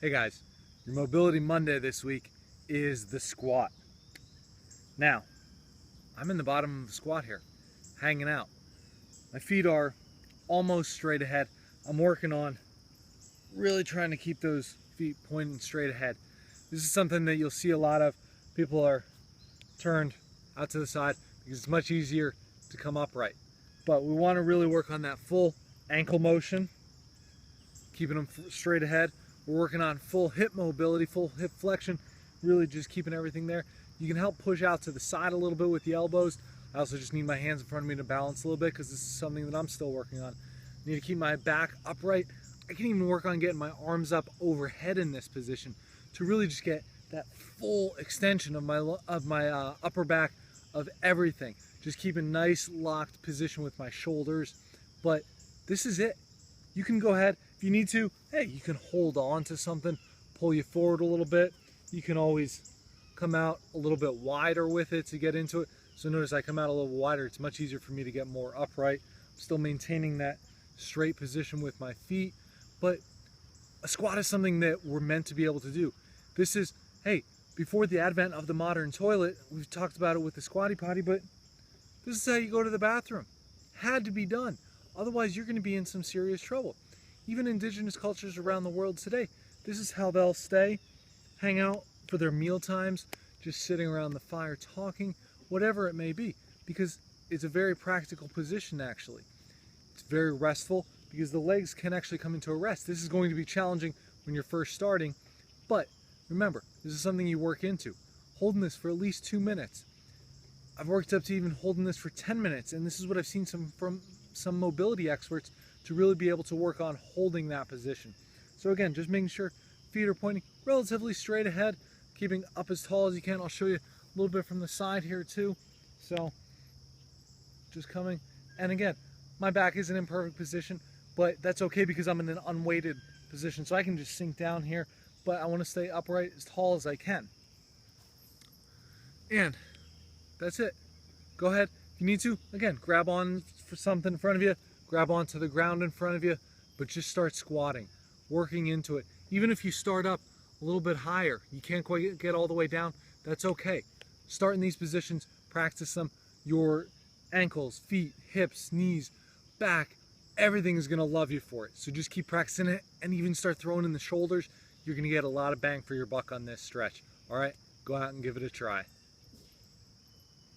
Hey guys, your Mobility Monday this week is the squat. Now, I'm in the bottom of the squat here, hanging out. My feet are almost straight ahead. I'm working on really trying to keep those feet pointing straight ahead. This is something that you'll see a lot of. People are turned out to the side because it's much easier to come upright. But we want to really work on that full ankle motion, keeping them straight ahead. We're working on full hip mobility, full hip flexion, really just keeping everything there. You can help push out to the side a little bit with the elbows. I also just need my hands in front of me to balance a little bit because this is something that I'm still working on. I need to keep my back upright. I can even work on getting my arms up overhead in this position to really just get that full extension of my upper back, of everything. Just keep a nice locked position with my shoulders. But this is it. You can go ahead, if you need to, hey, you can hold on to something, pull you forward a little bit. You can always come out a little bit wider with it to get into it. So notice I come out a little wider. It's much easier for me to get more upright. I'm still maintaining that straight position with my feet. But a squat is something that we're meant to be able to do. This is, hey, before the advent of the modern toilet, we've talked about it with the squatty potty, but this is how you go to the bathroom. Had to be done. Otherwise, you're going to be in some serious trouble. Even indigenous cultures around the world today, this is how they'll stay, hang out for their meal times, just sitting around the fire talking, whatever it may be, because it's a very practical position actually. It's very restful because the legs can actually come into a rest. This is going to be challenging when you're first starting, but remember, this is something you work into. Holding this for at least 2 minutes. I've worked up to even holding this for 10 minutes, and this is what I've seen from some mobility experts to really be able to work on holding that position. So again, just making sure feet are pointing relatively straight ahead, keeping up as tall as you can. I'll show you a little bit from the side here too. So just coming, and again, my back isn't in perfect position, but that's okay because I'm in an unweighted position, so I can just sink down here, but I want to stay upright as tall as I can. And that's it. Go ahead, if you need to, again, grab on for something in front of you, grab onto the ground in front of you, but just start squatting, working into it. Even if you start up a little bit higher, you can't quite get all the way down, that's okay. Start in these positions, practice them. Your ankles, feet, hips, knees, back, everything is gonna love you for it. So just keep practicing it and even start throwing in the shoulders. You're gonna get a lot of bang for your buck on this stretch. All right, go out and give it a try.